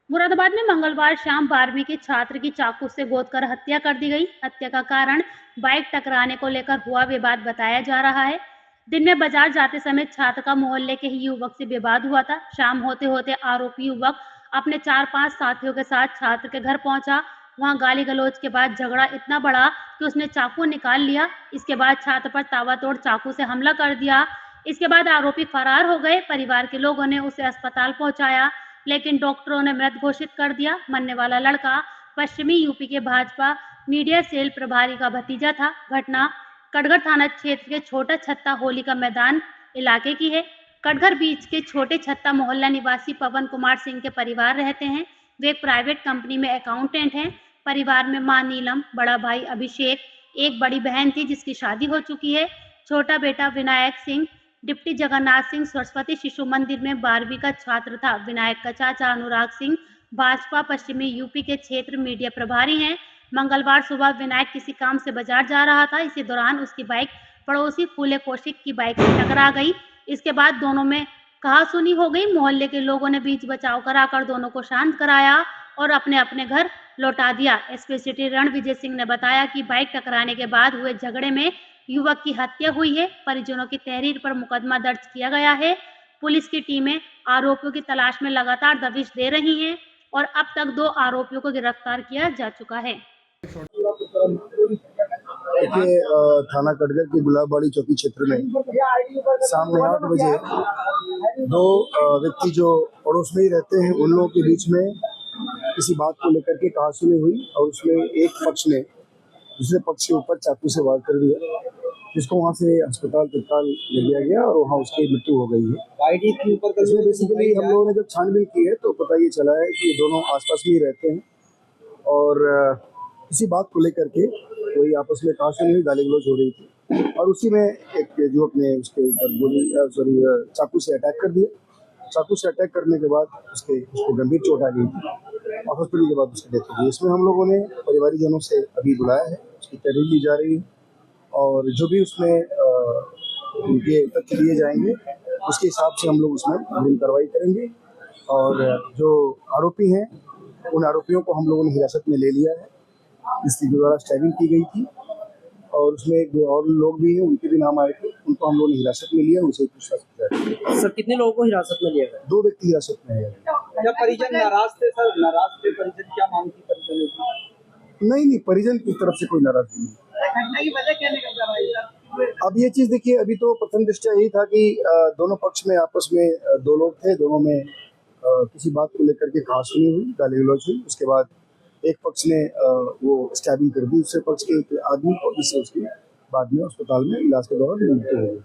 मुरादाबाद में मंगलवार शाम 12वीं के छात्र की चाकू से गोद कर हत्या कर दी गई। हत्या का कारण बाइक टकराने को लेकर हुआ विवाद बताया जा रहा है। दिन में बाजार जाते समय छात्र का मोहल्ले के ही युवक से विवाद हुआ था। शाम होते होते आरोपी युवक अपने 4-5 साथियों के साथ छात्र के घर पहुंचा। वहां गाली गलौज के बाद झगड़ा इतना बढ़ा कि उसने चाकू निकाल लिया। इसके बाद छात्र पर ताबड़तोड़ चाकू से हमला कर दिया। इसके बाद आरोपी फरार हो गए। परिवार के लोगों ने उसे अस्पताल पहुंचाया, लेकिन डॉक्टरों ने मृत घोषित कर दिया। मरने वाला लड़का पश्चिमी यूपी के भाजपा मीडिया सेल प्रभारी का भतीजा था। घटना कटघर थाना क्षेत्र के छोटा छत्ता होली का मैदान इलाके की है। कटघर बीच के छोटे छत्ता मोहल्ला निवासी पवन कुमार सिंह के परिवार रहते हैं। वे एक प्राइवेट कंपनी में अकाउंटेंट हैं। परिवार में मां नीलम, बड़ा भाई अभिषेक, एक बड़ी बहन थी जिसकी शादी हो चुकी है। छोटा बेटा विनायक सिंह डिप्टी जगन्नाथ सिंह सरस्वती शिशु मंदिर में 12वीं का छात्र था। विनायक का चाचा अनुराग सिंह भाजपा पश्चिमी यूपी के क्षेत्र मीडिया प्रभारी हैं। मंगलवार सुबह विनायक किसी काम से बाजार जा रहा था। इसी दौरान उसकी बाइक पड़ोसी फूले कौशिक की बाइक से टकरा गई। इसके बाद दोनों में कहासुनी हो गई। मोहल्ले के लोगों ने बीच बचाव कराकर दोनों को शांत कराया और अपने अपने घर लौटा दिया। एसपी सिटी रणविजय सिंह ने बताया कि बाइक टकराने के बाद हुए झगड़े में युवक की हत्या हुई है। परिजनों की तहरीर पर मुकदमा दर्ज किया गया है। पुलिस की टीमें आरोपियों की तलाश में लगातार दबिश दे रही हैं और अब तक 2 आरोपियों को गिरफ्तार किया जा चुका है। देखिए, थाना कटघर के गुलाबबाड़ी चौकी क्षेत्र में शाम में 8 बजे 2 व्यक्ति जो पड़ोस में ही रहते हैं उन लोगों के बीच में किसी बात को लेकर के कहासुनी हुई और उसमें एक पक्ष ने दूसरे पक्ष के ऊपर चाकू से वार कर दिया, जिसको वहां से अस्पताल तत्काल ले लिया गया और वहां उसकी मृत्यु हो गई है। इसमें बेसिकली हम लोगों ने जब छानबीन की है तो पता ये चला है कि ये दोनों आसपास में ही रहते हैं और किसी बात को लेकर के कोई आपस में कहासुनी हुई, गाली गलौज हो रही थी और उसी में एक जो अपने उसके ऊपर चाकू से अटैक कर दिया। चाकू से अटैक करने के बाद उसको गंभीर चोट आ गई थी और हॉस्पिटल के बाद उसकी डेथ हो गई। इसमें हम लोगों ने परिवारीजनों से अभी बुलाया है, उसकी तहरीर ली जा रही है और जो भी उसमें उनके तथ्य दिए जाएंगे उसके हिसाब से हम लोग उसमें अग्रिम कार्रवाई करेंगे और जो आरोपी हैं उन आरोपियों को हम लोगों ने हिरासत में ले लिया है। इसके द्वारा स्टैबिंग की गई थी और उसमें एक और लोग भी हैं, उनके भी नाम आए थे, उनको हम लोगों ने हिरासत में लिया, उनसे पूछताछ की। सर, कितने लोगों को हिरासत में लिया गया? 2 व्यक्ति हिरासत में है। क्या परिजन नाराज थे सर? नाराज थे परिजन, क्या मांग थी परिजनों की? नहीं, परिजन की तरफ से कोई नाराजगी नहीं। अब ये चीज देखिए, अभी तो प्रथम दृष्टया यही था कि दोनों पक्ष में आपस में 2 लोग थे, दोनों में किसी बात को लेकर के कहासुनी हुई, गाली गलौज हुई। उसके बाद एक पक्ष ने वो स्टैबिंग कर दी दूसरे पक्ष के आदमी को, जिससे उसकी बाद में अस्पताल में इलाज के दौरान मृत्यु हो गई।